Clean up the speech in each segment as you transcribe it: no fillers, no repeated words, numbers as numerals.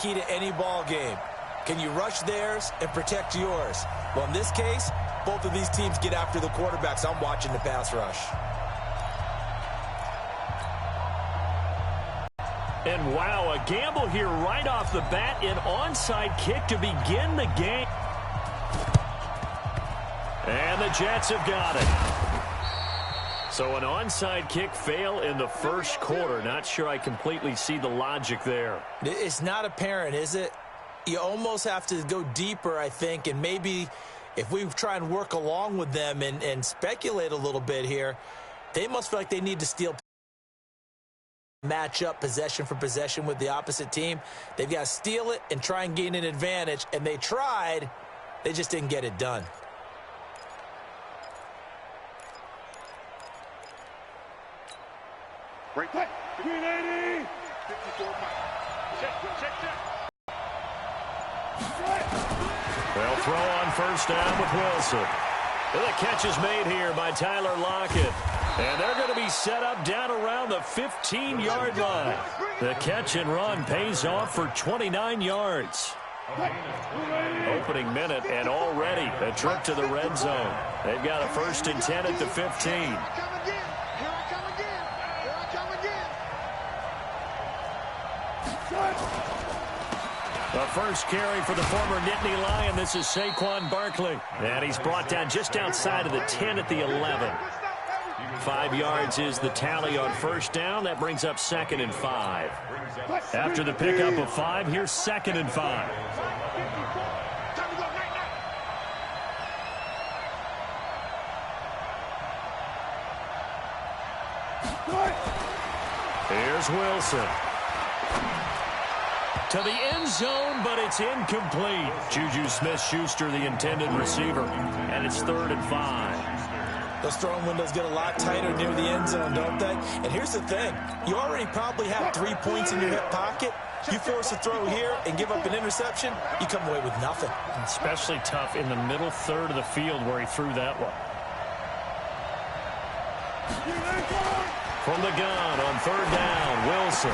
Key to any ball game. Can you rush theirs and protect yours? Well, in this case, both of these teams get after the quarterbacks. I'm watching the pass rush. And wow, a gamble here right off the bat. An onside kick to begin the game. And the Jets have got it. So an onside kick fail in the first quarter. Not sure I completely see the logic there. It's not apparent, is it? You almost have to go deeper, I think, and maybe if we try and work along with them and speculate a little bit here, they must feel like they need to steal, match up possession for possession with the opposite team. They've got to steal it and try and gain an advantage, and they tried. They just didn't get it done. Break play. 380. 54 miles. Check. They'll throw on first down with Wilson. The catch is made here by Tyler Lockett. And they're going to be set up down around the 15-yard line. The catch and run pays off for 29 yards. Opening minute and already a trip to the red zone. They've got a 1st and 10 at the 15. The first carry for the former Nittany Lion. This is Saquon Barkley. And he's brought down just outside of the 10 at the 11. 5 yards is the tally on first down. That brings up 2nd and 5. After the pickup of 5, here's 2nd and 5. Here's Wilson. To the end zone, but it's incomplete. Juju Smith-Schuster, the intended receiver. And it's 3rd and 5. Those throwing windows get a lot tighter near the end zone, don't they? And here's the thing. You already probably have 3 points in your hip pocket. You force a throw here and give up an interception, you come away with nothing. Especially tough in the middle third of the field where he threw that one. From the gun on 3rd down, Wilson.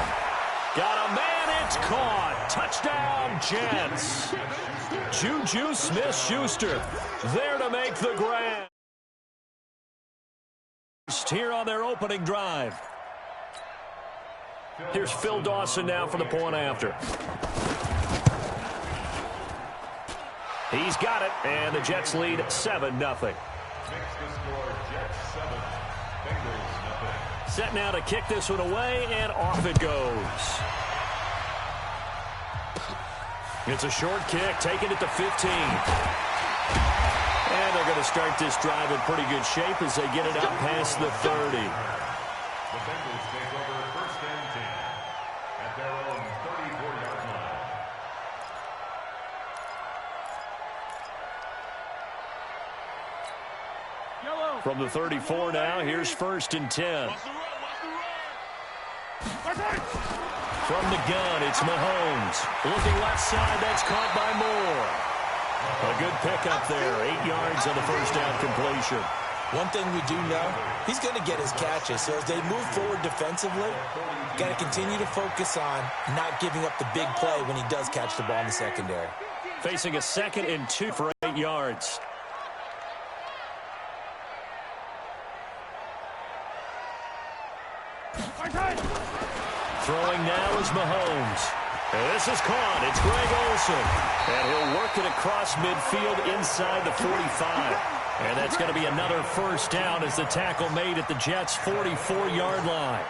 Got a man, it's caught. Touchdown, Jets. Juju Smith-Schuster there to make the grab. Here on their opening drive. Here's Phil Dawson now for the point after. He's got it, and the Jets lead 7-0. Set now to kick this one away, and off it goes. It's a short kick, taken at the 15. And they're going to start this drive in pretty good shape as they get it out past the 30. The Bengals take over 1st and 10 at their own 34-yard line. From the 34 now, here's 1st and 10. From the gun, it's Mahomes. Looking left side, that's caught by Moore. A good pickup there, 8 yards on the first down completion. One thing we do know, he's going to get his catches. So as they move forward defensively, got to continue to focus on not giving up the big play when he does catch the ball in the secondary. Facing a 2nd and 2 for 8 yards. Throwing now is Mahomes. And this is caught. It's Greg Olsen. And he'll work it across midfield inside the 45. And that's going to be another first down as the tackle made at the Jets' 44-yard line.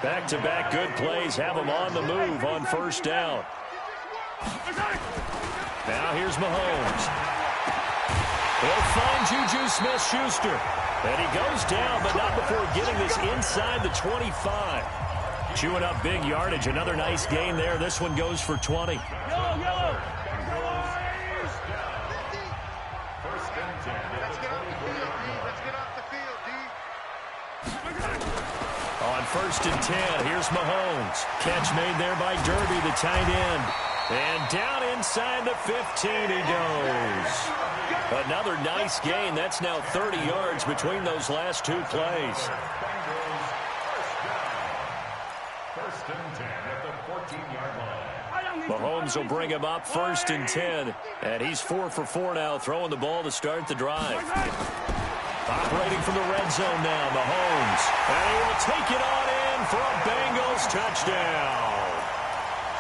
Back-to-back good plays have them on the move on first down. Now here's Mahomes. He'll find Juju Smith-Schuster. And he goes down, but not before getting this inside the 25. Chewing up big yardage. Another nice gain there. This one goes for 20. First and 10 at the 24-yard line. Let's get off the field, D. On 1st and 10, here's Mahomes. Catch made there by Derby, the tight end. And down inside the 15 he goes. Another nice gain. That's now 30 yards between those last 2 plays. First and 10 at the 14-yard line. Mahomes will bring him up 1st and 10. And he's 4 for 4 now, throwing the ball to start the drive. Operating from the red zone now, Mahomes. And he will take it on in for a Bengals touchdown.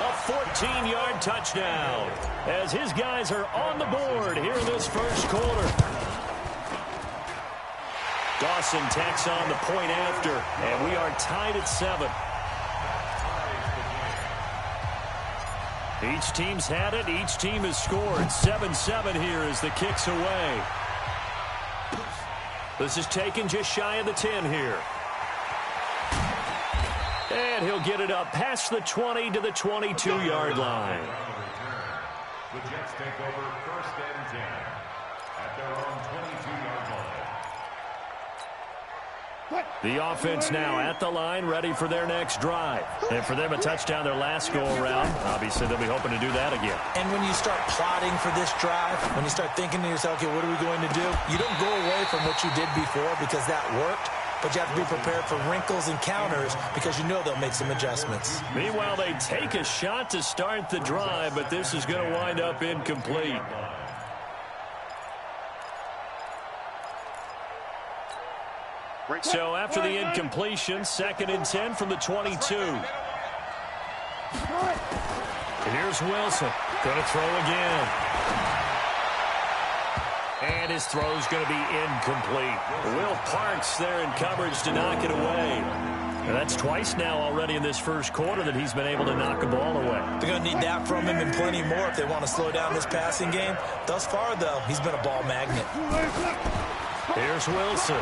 A 14-yard touchdown as his guys are on the board here in this first quarter. Dawson tacks on the point after, and we are tied at 7. Each team's had it. Each team has scored. 7-7 here as the kick's away. This is taken just shy of the 10 here. And he'll get it up past the 20 to the 22-yard line. The Jets take over 1st and 10 at their own 22-yard line. The offense now at the line, ready for their next drive. And for them, a touchdown their last go-around. Obviously, they'll be hoping to do that again. And when you start plotting for this drive, when you start thinking to yourself, okay, what are we going to do? You don't go away from what you did before because that worked, but you have to be prepared for wrinkles and counters because you know they'll make some adjustments. Meanwhile, they take a shot to start the drive, but this is going to wind up incomplete. So after the incompletion, 2nd and 10 from the 22. Here's Wilson. Going to throw again. And his throw's going to be incomplete. Will Parks there in coverage to knock it away. And that's twice now already in this first quarter that he's been able to knock a ball away. They're going to need that from him and plenty more if they want to slow down this passing game. Thus far, though, he's been a ball magnet. Here's Wilson.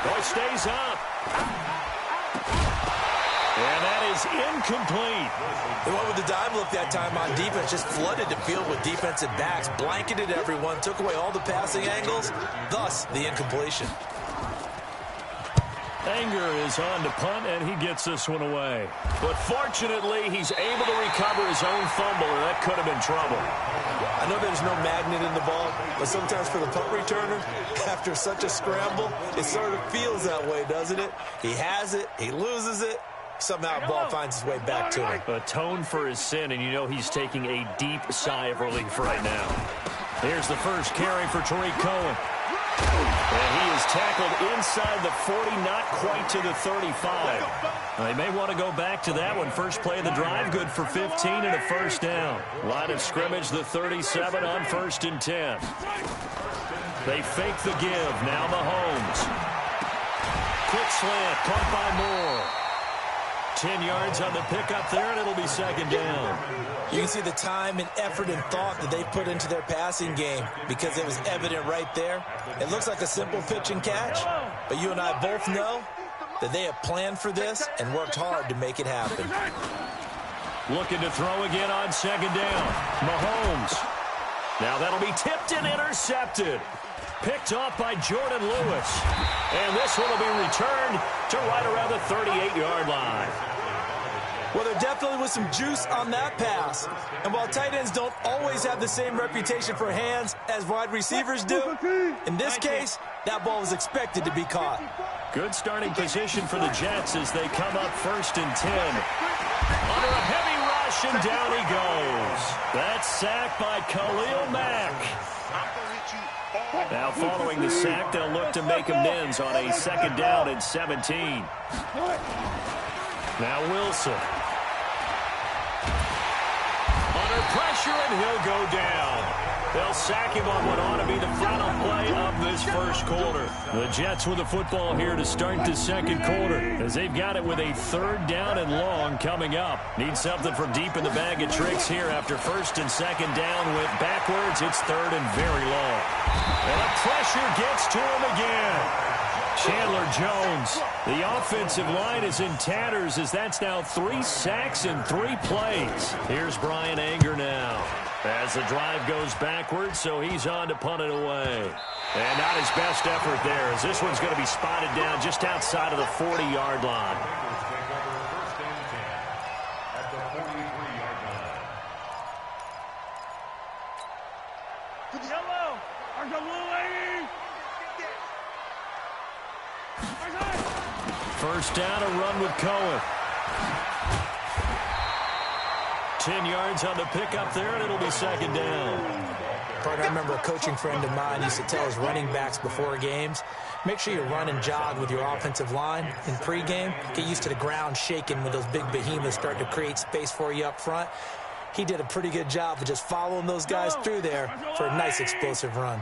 Boy, stays up. And that is incomplete. They went with the dive look that time on defense, just flooded the field with defensive backs, blanketed everyone, took away all the passing angles, thus the incompletion. Anger is on to punt, and he gets this one away. But fortunately, he's able to recover his own fumble, or that could have been trouble. I know there's no magnet in the ball, but sometimes for the punt returner, after such a scramble, it sort of feels that way, doesn't it? He has it, he loses it, somehow the ball finds its way back to him. Atone for his sin, and you know he's taking a deep sigh of relief right now. Here's the first carry for Tariq Cohen. And he is tackled inside the 40, not quite to the 35. They may want to go back to that one. First play of the drive, good for 15 and a first down. Line of scrimmage, the 37 on 1st and 10. They fake the give. Now Mahomes. Quick slant, caught by Moore. 10 yards on the pickup there, and it'll be 2nd down. You can see the time and effort and thought that they put into their passing game because it was evident right there. It looks like a simple pitch and catch, but you and I both know that they have planned for this and worked hard to make it happen. Looking to throw again on 2nd down. Mahomes. Now that'll be tipped and intercepted. Picked off by Jordan Lewis. And this one will be returned to right around the 38-yard line. Well, there definitely was some juice on that pass. And while tight ends don't always have the same reputation for hands as wide receivers do, in this case, that ball was expected to be caught. Good starting position for the Jets as they come up 1st and 10. Under a heavy rush, and down he goes. That's sacked by Khalil Mack. Now following the sack, they'll look to make amends on a 2nd down and 17. Now Wilson. Under pressure, and he'll go down. They'll sack him on what ought to be the final play of this first quarter. The Jets with the football here to start the 2nd quarter as they've got it with a 3rd down and long coming up. Need something from deep in the bag of tricks here after 1st and 2nd down went backwards. It's 3rd and very long. And the pressure gets to him again. Chandler Jones. The offensive line is in tatters as that's now 3 sacks in 3 plays. Here's Brian Anger now as the drive goes backwards, so he's on to punt it away. And not his best effort there as this one's going to be spotted down just outside of the 40-yard line. First down, a run with Cohen. 10 yards on the pickup there, and it'll be second down. Partner, I remember a coaching friend of mine used to tell his running backs before games, make sure you run and jog with your offensive line in pregame. Get used to the ground shaking when those big behemoths start to create space for you up front. He did a pretty good job of just following those guys through there for a nice explosive run.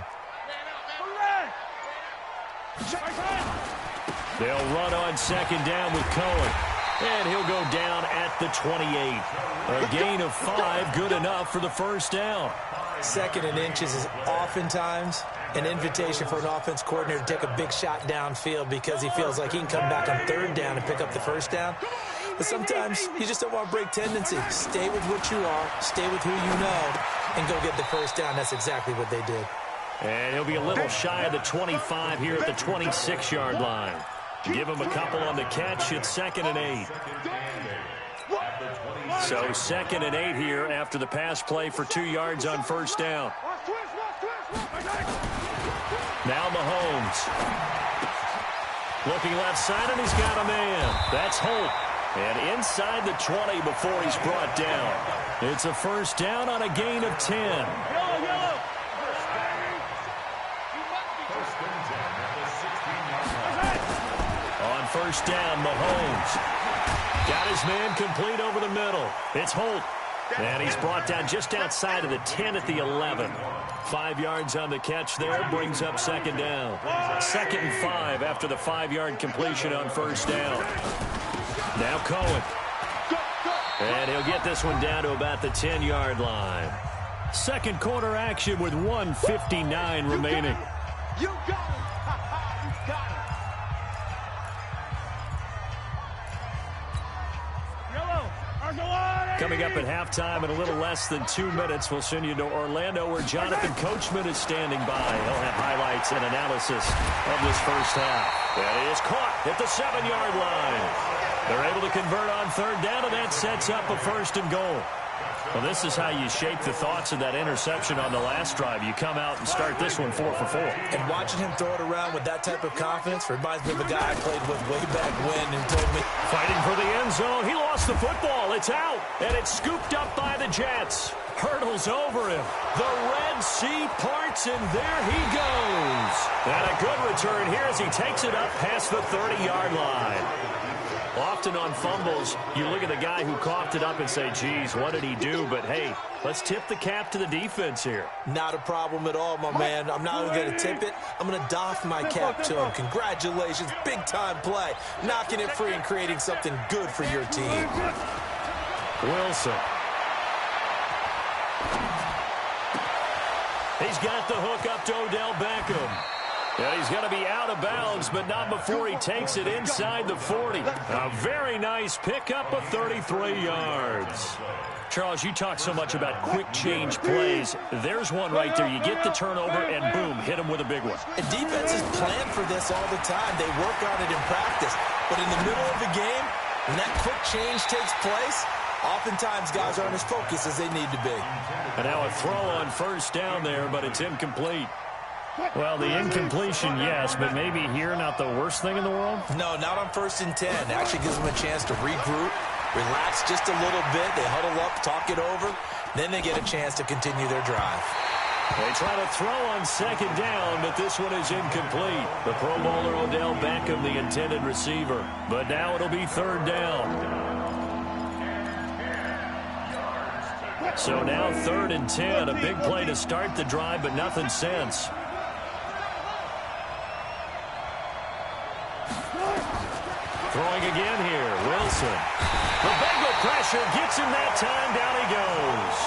They'll run on second down with Cohen. And he'll go down at the 28. A gain of 5, good enough for the first down. Second and inches is oftentimes an invitation for an offense coordinator to take a big shot downfield because he feels like he can come back on third down and pick up the first down. But sometimes you just don't want to break tendency. Stay with what you are, stay with who you know, and go get the first down. That's exactly what they did. And he'll be a little shy of the 25 here at the 26-yard line. Give him a couple on the catch. It's second and 8. So second and 8 here after the pass play for 2 yards on first down. Now Mahomes. Looking left side, and he's got a man. That's Holt. And inside the 20 before he's brought down. It's a first down on a gain of 10. First down, Mahomes. Got his man complete over the middle. It's Holt. And he's brought down just outside of the 10 at the 11. 5 yards on the catch there, brings up second down. Second and 5 after the 5-yard completion on first down. Now Cohen. And he'll get this one down to about the 10-yard line. Second quarter action with 1:59 remaining. You got it. Coming up at halftime in a little less than 2 minutes, we'll send you to Orlando where Jonathan Coachman is standing by. He'll have highlights and analysis of this first half. And he is caught at the 7-yard line. They're able to convert on third down, and that sets up a first and goal. Well, this is how you shape the thoughts of that interception on the last drive. You come out and start this one 4 for 4. And watching him throw it around with that type of confidence reminds me of a guy I played with way back when and told me. Fighting for the end zone. He lost the football. It's out. And it's scooped up by the Jets. Hurdles over him. The Red Sea parts, and there he goes. And a good return here as he takes it up past the 30-yard line. Often on fumbles, you look at the guy who coughed it up and say, geez, what did he do? But, hey, let's tip the cap to the defense here. Not a problem at all, my man. I'm not even going to tip it. I'm going to doff my cap to him. Congratulations. Big-time play. Knocking it free and creating something good for your team. Wilson. He's got the hook up to Odell Beckham. And he's going to be out of bounds, but not before he takes it inside the 40. A very nice pickup of 33 yards. Charles, you talk so much about quick change plays. There's one right there. You get the turnover, and boom, hit him with a big one. And defenses plan for this all the time. They work on it in practice. But in the middle of the game, when that quick change takes place, oftentimes guys aren't as focused as they need to be. And now a throw on first down there, but it's incomplete. Well, the incompletion, yes, but maybe here not the worst thing in the world? No, not on 1st and 10. It actually gives them a chance to regroup, relax just a little bit. They huddle up, talk it over. Then they get a chance to continue their drive. They try to throw on second down, but this one is incomplete. The Pro Bowler Odell Beckham, the intended receiver. But now it'll be third down. So now 3rd and 10. A big play to start the drive, but nothing since. Throwing again here, Wilson. The Bengal pressure gets him that time. Down he goes.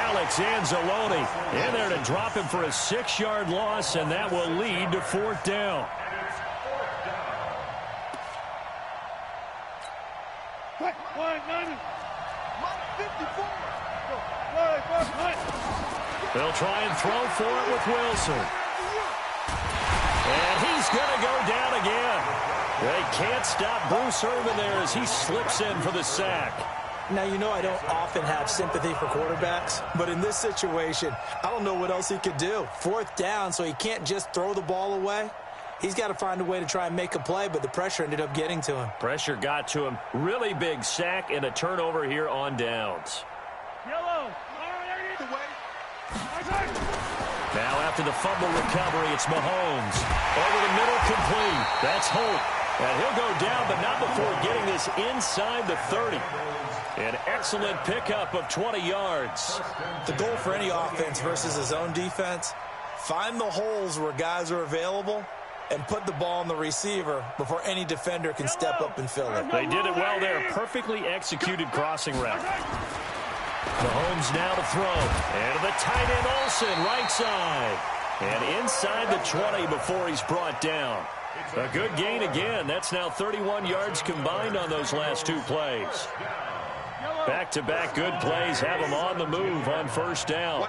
Alex Anzalone in there to drop him for a 6-yard loss, and that will lead to 4th down. They'll try and throw for it with Wilson. And he's going to go down again. They can't stop Bruce Irvin there as he slips in for the sack. Now, you know I don't often have sympathy for quarterbacks, but in this situation, I don't know what else he could do. 4th down, so he can't just throw the ball away. He's got to find a way to try and make a play, but the pressure ended up getting to him. Pressure got to him. Really big sack and a turnover here on downs. Yellow. Now after the fumble recovery, it's Mahomes. Over the middle, complete. That's Holt. And he'll go down, but not before getting this inside the 30. An excellent pickup of 20 yards. The goal for any offense versus his own defense, find the holes where guys are available and put the ball on the receiver before any defender can step up and fill it. They did it well there. Perfectly executed crossing route. Mahomes now to throw. And to the tight end, Olsen, right side. And inside the 20 before he's brought down. A good gain again. That's now 31 yards combined on those last two plays. Back-to-back good plays have him on the move on first down.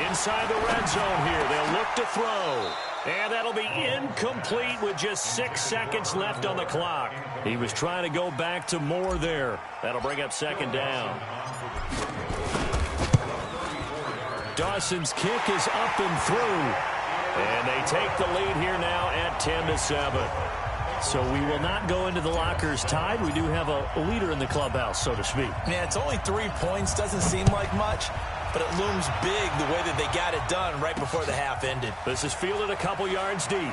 Inside the red zone here. They'll look to throw. And that'll be incomplete with just 6 seconds left on the clock. He was trying to go back to more there. That'll bring up second down. Dawson's kick is up and through. And they take the lead here now at 10-7. So we will not go into the lockers tied. We do have a leader in the clubhouse, so to speak. Yeah, it's only 3 points. Doesn't seem like much, but it looms big the way that they got it done right before the half ended. This is fielded a couple yards deep.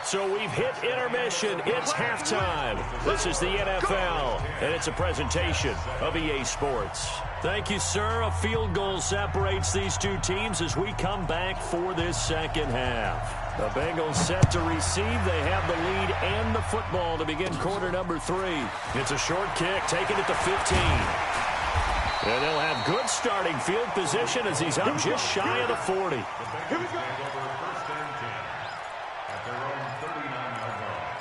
So we've hit intermission. It's halftime. This is the NFL, and it's a presentation of EA Sports. Thank you, sir. A field goal separates these two teams as we come back for this second half. The Bengals set to receive. They have the lead and the football to begin quarter number 3. It's a short kick, taken at the 15. And they'll have good starting field position as he's up just shy of the 40. Here we go. First and 10 at their own 39-yard line.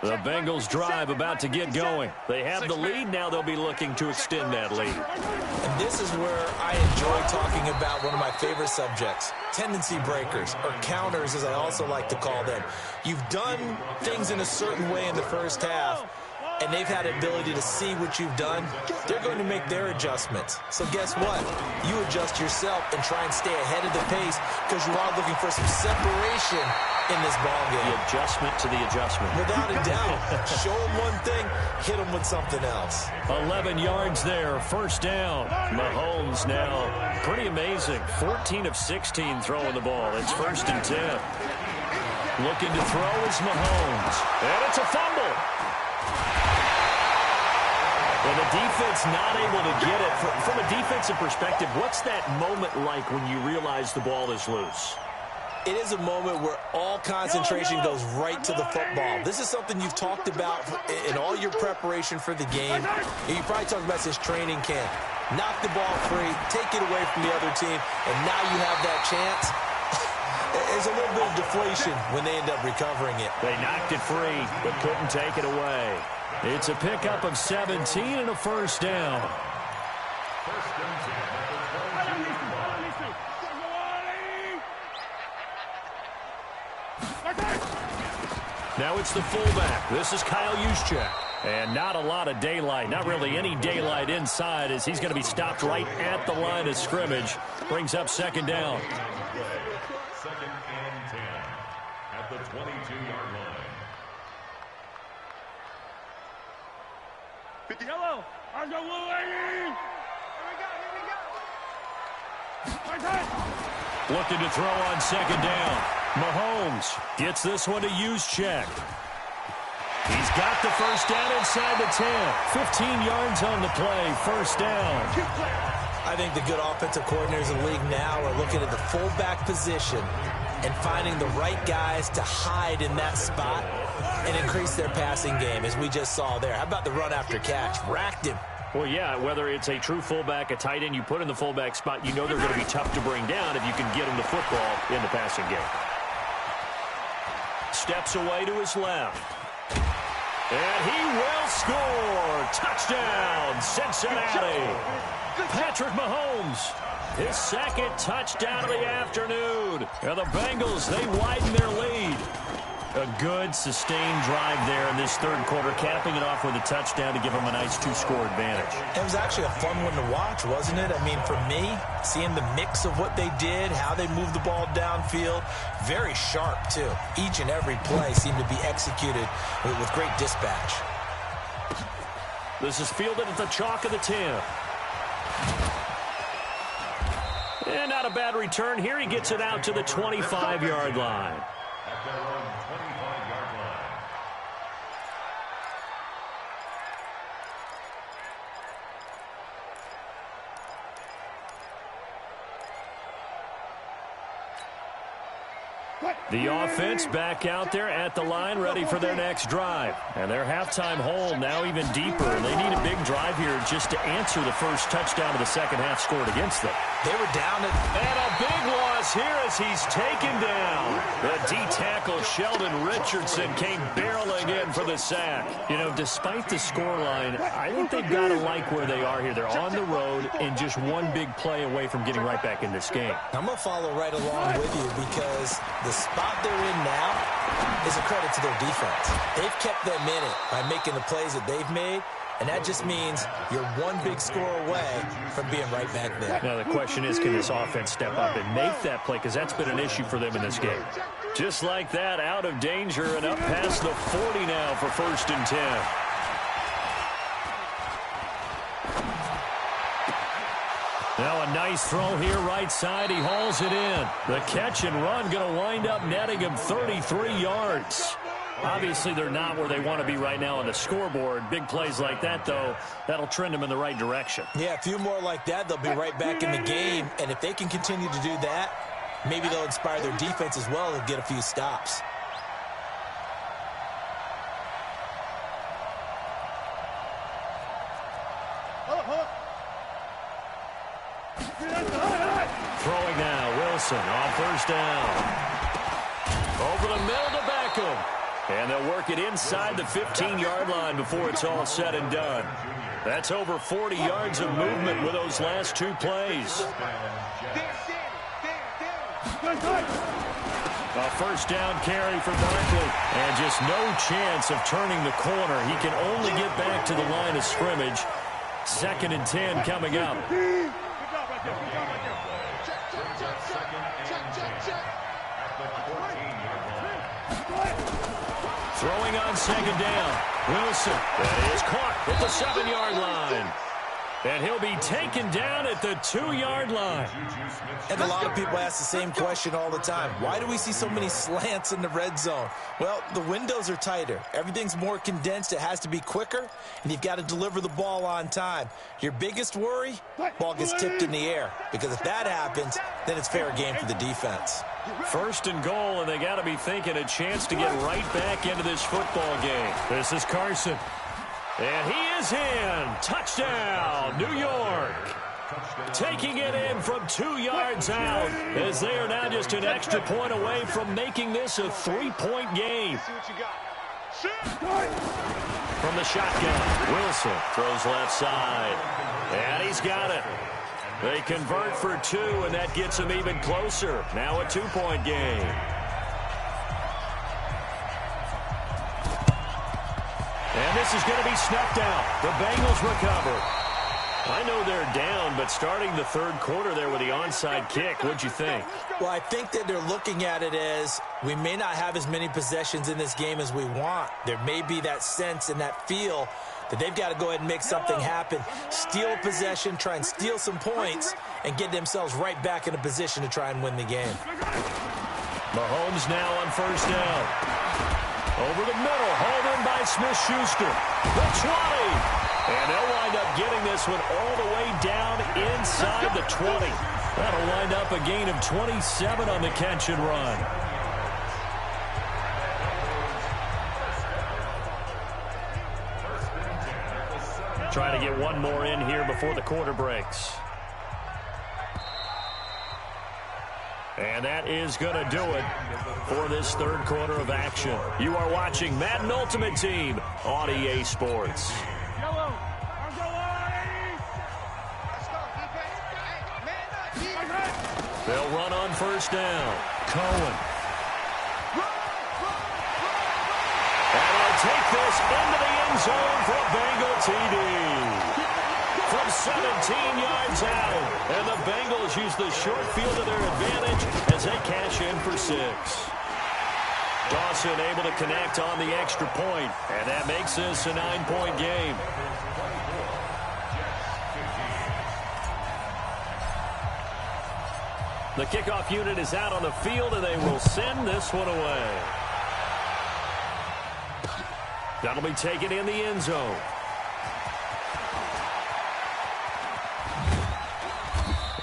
The Bengals drive about to get going. They have the lead. Now they'll be looking to extend that lead. And this is where I enjoy talking about one of my favorite subjects, tendency breakers, or counters as I also like to call them. You've done things in a certain way in the first half, and they've had the ability to see what you've done. They're going to make their adjustments. So guess what? You adjust yourself and try and stay ahead of the pace because you are looking for some separation in this ball game. The adjustment to the adjustment. Without a doubt. Show them one thing, hit them with something else. 11 yards there, first down. Mahomes now, pretty amazing. 14 of 16 throwing the ball. It's first and 10. Looking to throw is Mahomes. And it's a fumble. Well, the defense not able to get it. From a defensive perspective, what's that moment like when you realize the ball is loose? It is a moment where all concentration goes right to the football. This is something you've talked about in all your preparation for the game. You probably talked about since training camp. Knock the ball free, take it away from the other team, and now you have that chance. There's a little bit of deflation when they end up recovering it. They knocked it free, but couldn't take it away. It's a pickup of 17 and a first down. First and 10 at the 22-yard line. Now it's the fullback. This is Kyle Juszczyk. And not a lot of daylight, not really any daylight inside as he's going to be stopped right at the line of scrimmage. Brings up second down. Second and 10 at the 22-yard line. Yellow. I go, little lady. Looking to throw on second down. Mahomes gets this one to Juszczyk. He's got the first down inside the 10. 15 yards on the play. First down. I think the good offensive coordinators in the league now are looking at the fullback position and finding the right guys to hide in that spot and increase their passing game, as we just saw there. How about the run after catch? Racked him. Well, yeah, whether it's a true fullback, a tight end you put in the fullback spot, you know they're going to be tough to bring down if you can get them the football in the passing game. Steps away to his left. And he will score. Touchdown, Cincinnati. Patrick Mahomes, his second touchdown of the afternoon. And the Bengals, they widen their lead. A good, sustained drive there in this third quarter, capping it off with a touchdown to give them a nice 2-score advantage. It was actually a fun one to watch, wasn't it? I mean, for me, seeing the mix of what they did, how they moved the ball downfield, very sharp, too. Each and every play seemed to be executed with great dispatch. This is fielded at the chalk of the 10. And not a bad return here. He gets it out to the 25-yard line. At their own 25-yard line. The offense back out there at the line, ready for their next drive. And their halftime hole now even deeper. They need a big drive here just to answer the first touchdown of the second half scored against them. They were down at... And a big loss here as he's taken down. The D-tackle Sheldon Richardson came barreling in for the sack. You know, despite the scoreline, I think they've got to like where they are here. They're on the road and just one big play away from getting right back in this game. I'm going to follow right along with you because the spot they're in now is a credit to their defense. They've kept them in it by making the plays that they've made, and that just means you're one big score away from being right back there. Now the question is, can this offense step up and make that play? Because that's been an issue for them in this game. Just like that, out of danger and up past the 40 now for 1st and 10. Now a nice throw here right side. He hauls it in. The catch and run going to wind up netting him 33 yards. Obviously, they're not where they want to be right now on the scoreboard. Big plays like that, though, that'll trend them in the right direction. Yeah, a few more like that, they'll be right back in the game. And if they can continue to do that, maybe they'll inspire their defense as well and get a few stops. Throwing now, Wilson on 1st down. Over the middle to Beckham. And they'll work it inside the 15-yard line before it's all said and done. That's over 40 yards of movement with those last two plays. A 1st down carry for Barkley. And just no chance of turning the corner. He can only get back to the line of scrimmage. 2nd and 10 coming up. Throwing on 2nd down. Wilson. That is caught at the 7-yard line. And he'll be taken down at the 2-yard line. And a lot of people ask the same question all the time. Why do we see so many slants in the red zone? Well, the windows are tighter. Everything's more condensed. It has to be quicker, and you've got to deliver the ball on time. Your biggest worry, ball gets tipped in the air. Because if that happens, then it's fair game for the defense. 1st and goal, and they got to be thinking a chance to get right back into this football game. This is Carson. And he is in. Touchdown, New York. Taking it in from 2 yards out as they are now just an extra point away from making this a 3-point game. From the shotgun, Wilson throws left side. And he's got it. They convert for 2, and that gets them even closer. Now a 2-point game. And this is going to be snuffed out. The Bengals recover. I know they're down, but starting the third quarter there with the onside kick, what'd you think? Well, I think that they're looking at it as we may not have as many possessions in this game as we want. There may be that sense and that feel that they've got to go ahead and make something happen, steal a possession, try and steal some points, and get themselves right back in a position to try and win the game. Mahomes now on 1st down. Over the middle, hauled in by Smith-Schuster. The 20. And they'll wind up getting this one all the way down inside the 20. That'll wind up a gain of 27 on the catch and run. Trying to get one more in here before the quarter breaks. And that is going to do it for this third quarter of action. You are watching Madden Ultimate Team on EA Sports. They'll run on 1st down. Cohen. take this into the end zone for a Bengal TD. From 17 yards out. And the Bengals use the short field to their advantage as they cash in for 6. Dawson able to connect on the extra point, and that makes this a 9-point game. The kickoff unit is out on the field, and they will send this one away. That'll be taken in the end zone.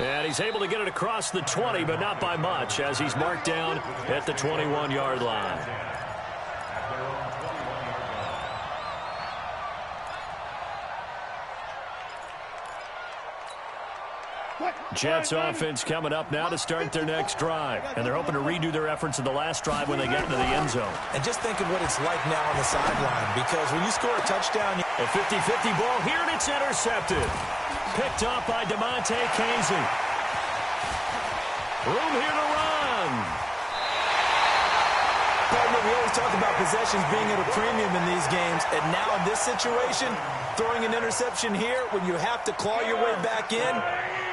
And he's able to get it across the 20, but not by much, as he's marked down at the 21-yard line. Jets offense coming up now to start their next drive. And they're hoping to redo their efforts in the last drive when they get into the end zone. And just think of what it's like now on the sideline, because when you score a touchdown... A 50-50 ball here, and it's intercepted. Picked off by Mbonetti7291993's. Room here to run. Partner, we always talk about possessions being at a premium in these games, and now in this situation, throwing an interception here when you have to claw your way back in,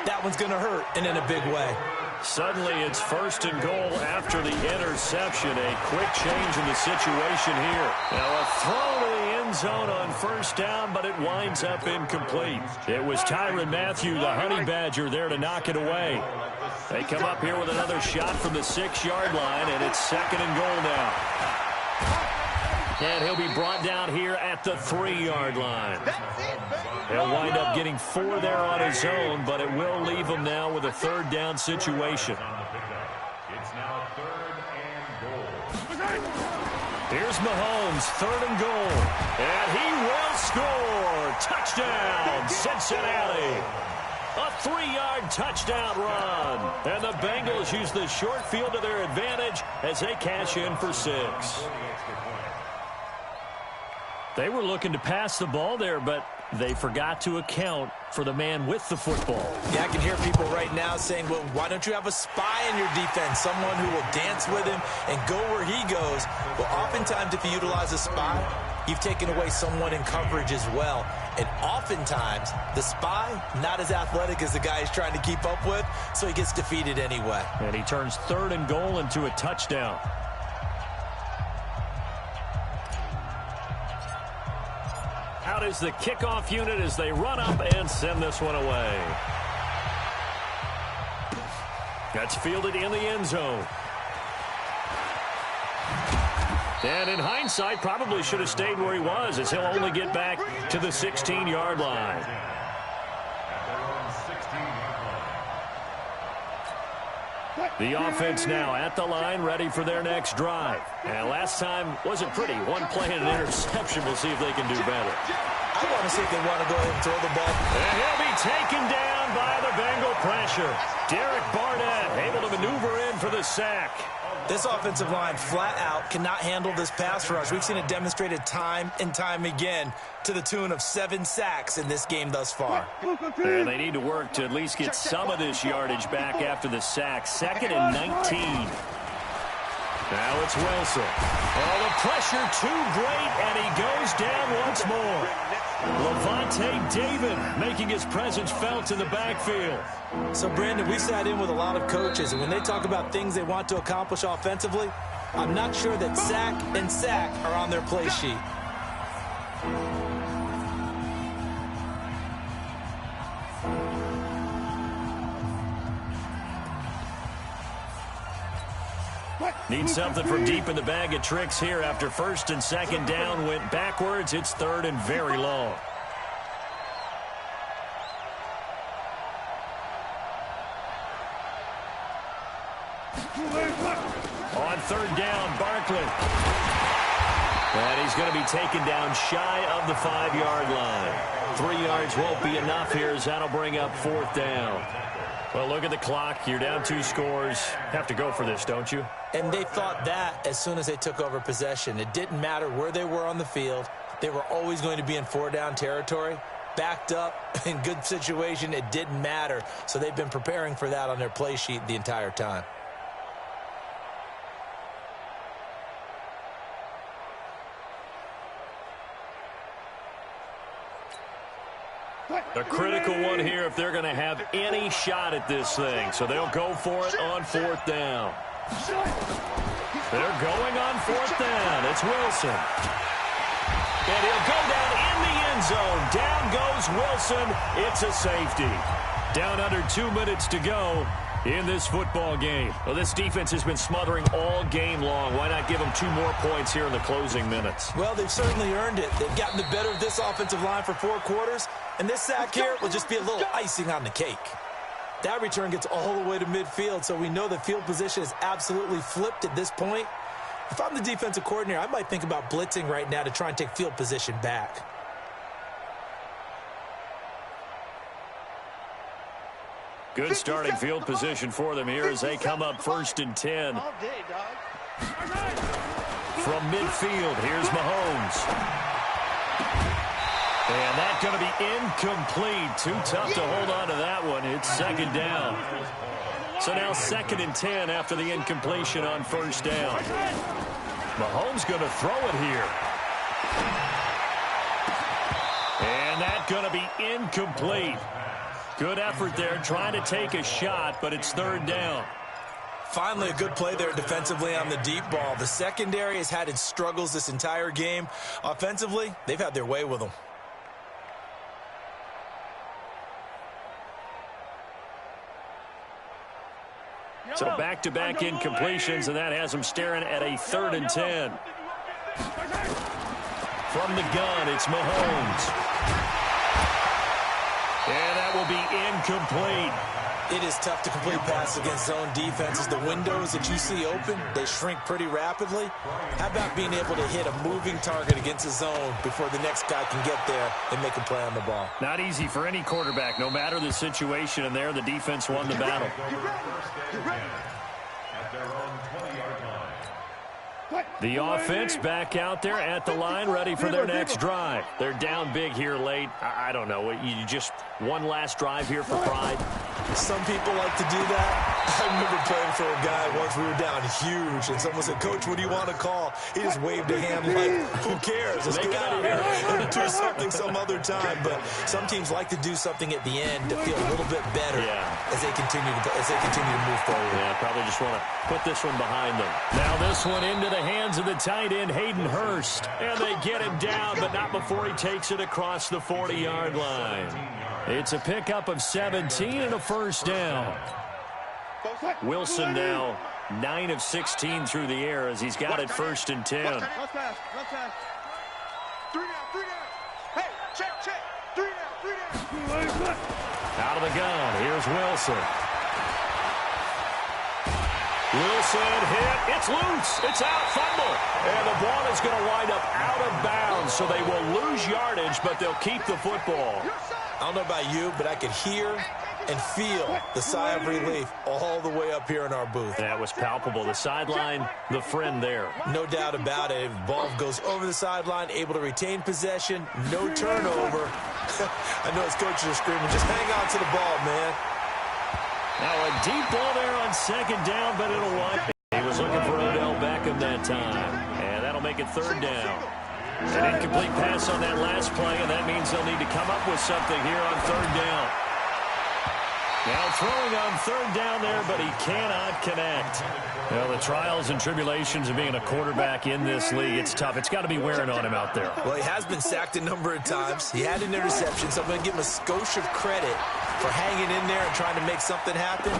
that one's going to hurt, and in a big way. Suddenly it's 1st and goal after the interception. A quick change in the situation here. Now a throw to the end zone on 1st down, but it winds up incomplete. It was Tyrann Mathieu, the Honey Badger, there to knock it away. They come up here with another shot from the 6-yard line, and it's 2nd and goal now. And he'll be brought down here at the 3-yard line. He'll wind up getting 4 there on his own, but it will leave him now with a 3rd down situation. It's now 3rd and goal. Here's Mahomes, 3rd and goal. And he will score. Touchdown, Cincinnati. A 3-yard touchdown run. And the Bengals use the short field to their advantage as they cash in for 6. They were looking to pass the ball there, but they forgot to account for the man with the football. Yeah, I can hear people right now saying, well, why don't you have a spy in your defense, someone who will dance with him and go where he goes? Well, oftentimes if you utilize a spy, you've taken away someone in coverage as well. And oftentimes, the spy, not as athletic as the guy he's trying to keep up with, so he gets defeated anyway. And he turns 3rd and goal into a touchdown. Out is the kickoff unit as they run up and send this one away. That's fielded in the end zone. And in hindsight, probably should have stayed where he was, as he'll only get back to the 16-yard line. The offense now at the line, ready for their next drive. And last time wasn't pretty. One play and an interception. We'll see if they can do better. I want to see if they want to go ahead and throw the ball. And he'll be taken down by the Bengal pressure. Derek Barnett able to maneuver in for the sack. This offensive line flat out cannot handle this pass rush. We've seen it demonstrated time and time again to the tune of 7 sacks in this game thus far. And they need to work to at least get some of this yardage back after the sack. 2nd and 19. Now it's Wilson. Oh, the pressure too great, and he goes down once more. Lavonte David making his presence felt in the backfield. So, Brandon, we sat in with a lot of coaches, and when they talk about things they want to accomplish offensively, I'm not sure that sack and sack are on their play sheet. Need something from deep in the bag of tricks here after 1st and 2nd down went backwards. It's 3rd and very long. On 3rd down, Barkley. And he's going to be taken down shy of the 5-yard line. 3 yards won't be enough here as that'll bring up 4th down. Well, look at the clock. You're down 2 scores. Have to go for this, don't you? And they thought that as soon as they took over possession. It didn't matter where they were on the field. They were always going to be in 4-down territory. Backed up, in good situation, it didn't matter. So they've been preparing for that on their play sheet the entire time. A critical one here if they're going to have any shot at this thing. So they'll go for it on 4th down. They're going on 4th down. It's Wilson. And he'll go down in the end zone. Down goes Wilson. It's a safety. Down under 2 minutes to go in this football game. Well, this defense has been smothering all game long. Why not give them 2 more points here in the closing minutes? Well, they've certainly earned it. They've gotten the better of this offensive line for 4 quarters, and this sack here will just be a little icing on the cake. That return gets all the way to midfield, so we know the field position is absolutely flipped at this point. If I'm the defensive coordinator, I might think about blitzing right now to try and take field position back. Good starting field position for them here as they come up 1st and 10. From midfield, here's Mahomes. And that's going to be incomplete. Too tough to hold on to that one. It's 2nd down. So now 2nd and 10 after the incompletion on 1st down. Mahomes going to throw it here. And that's going to be incomplete. Good effort there, trying to take a shot, but it's 3rd down. Finally, a good play there defensively on the deep ball. The secondary has had its struggles this entire game. Offensively, they've had their way with them. So back-to-back incompletions, and that has them staring at a 3rd and 10. From the gun, it's Mahomes. And that will be incomplete. It is tough to complete passes against zone defenses. The windows that you see open, they shrink pretty rapidly. How about being able to hit a moving target against a zone before the next guy can get there and make a play on the ball? Not easy for any quarterback, no matter the situation, and there the defense won the battle. At their own 20-yard line. The offense back out there at the line, ready for their next drive. They're down big here late. I don't know. You just one last drive here for pride? Some people like to do that. I remember playing for a guy once. We were down huge, and someone said, "Coach, what do you want to call?" He just waved a hand like, "Who cares? Let's get out of here and do something some other time." But some teams like to do something at the end to feel a little bit better as they continue to move forward. Yeah, probably just want to put this one behind them. Now this one into the hands of the tight end, Hayden Hurst. And they get him down, but not before he takes it across the 40-yard line. It's a pickup of 17 and a 1st down. Wilson now 9 of 16 through the air as he's got it 1st and 10. Left pass. 3 down. Hey, check. 3 down. Out of the gun, here's Wilson. Wilson hit. It's loose. It's out. Fumble. And the ball is going to wind up out of bounds, so they will lose yardage, but they'll keep the football. I don't know about you, but I could hear and feel the sigh of relief all the way up here in our booth. That was palpable. The sideline, the friend there. No doubt about it. If the ball goes over the sideline, able to retain possession, no turnover. I know his coaches are screaming, just hang on to the ball, man. Now a deep ball there on 2nd down, but it'll wind. He was looking for Odell Beckham that time. And that'll make it 3rd down. An incomplete pass on that last play, and that means they'll need to come up with something here on 3rd down. Now throwing on 3rd down there, but he cannot connect. Well, the trials and tribulations of being a quarterback in this league, it's tough. It's got to be wearing on him out there. Well, he has been sacked a number of times. He had an interception, so I'm going to give him a skosh of credit for hanging in there and trying to make something happen,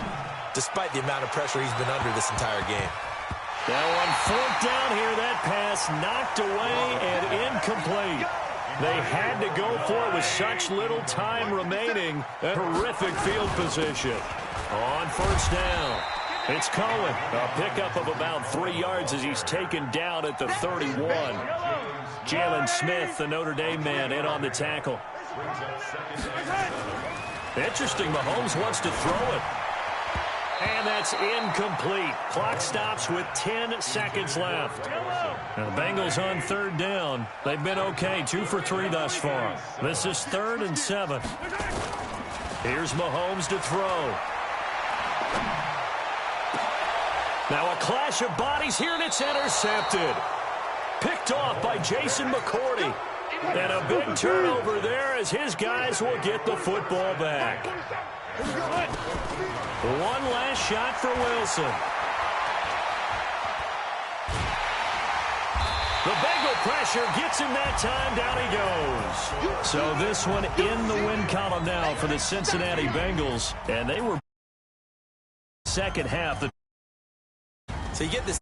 despite the amount of pressure he's been under this entire game. Now on 4th down here, that pass knocked away and incomplete. They had to go for it with such little time remaining. A horrific field position. On 1st down, it's Cohen. A pickup of about 3 yards as he's taken down at the 31. Jalen Smith, the Notre Dame man, in on the tackle. Interesting, Mahomes wants to throw it. And that's incomplete. Clock stops with 10 seconds left. Now the Bengals on 3rd down. They've been okay, 2 for 3 thus far. This is 3rd and 7. Here's Mahomes to throw. Now a clash of bodies here, and it's intercepted. Picked off by Jason McCourty. And a big turnover there as his guys will get the football back. One last shot for Wilson. The Bengal pressure gets him that time. Down he goes. So this one in the win column now for the Cincinnati Bengals. And they were second half. So you get this.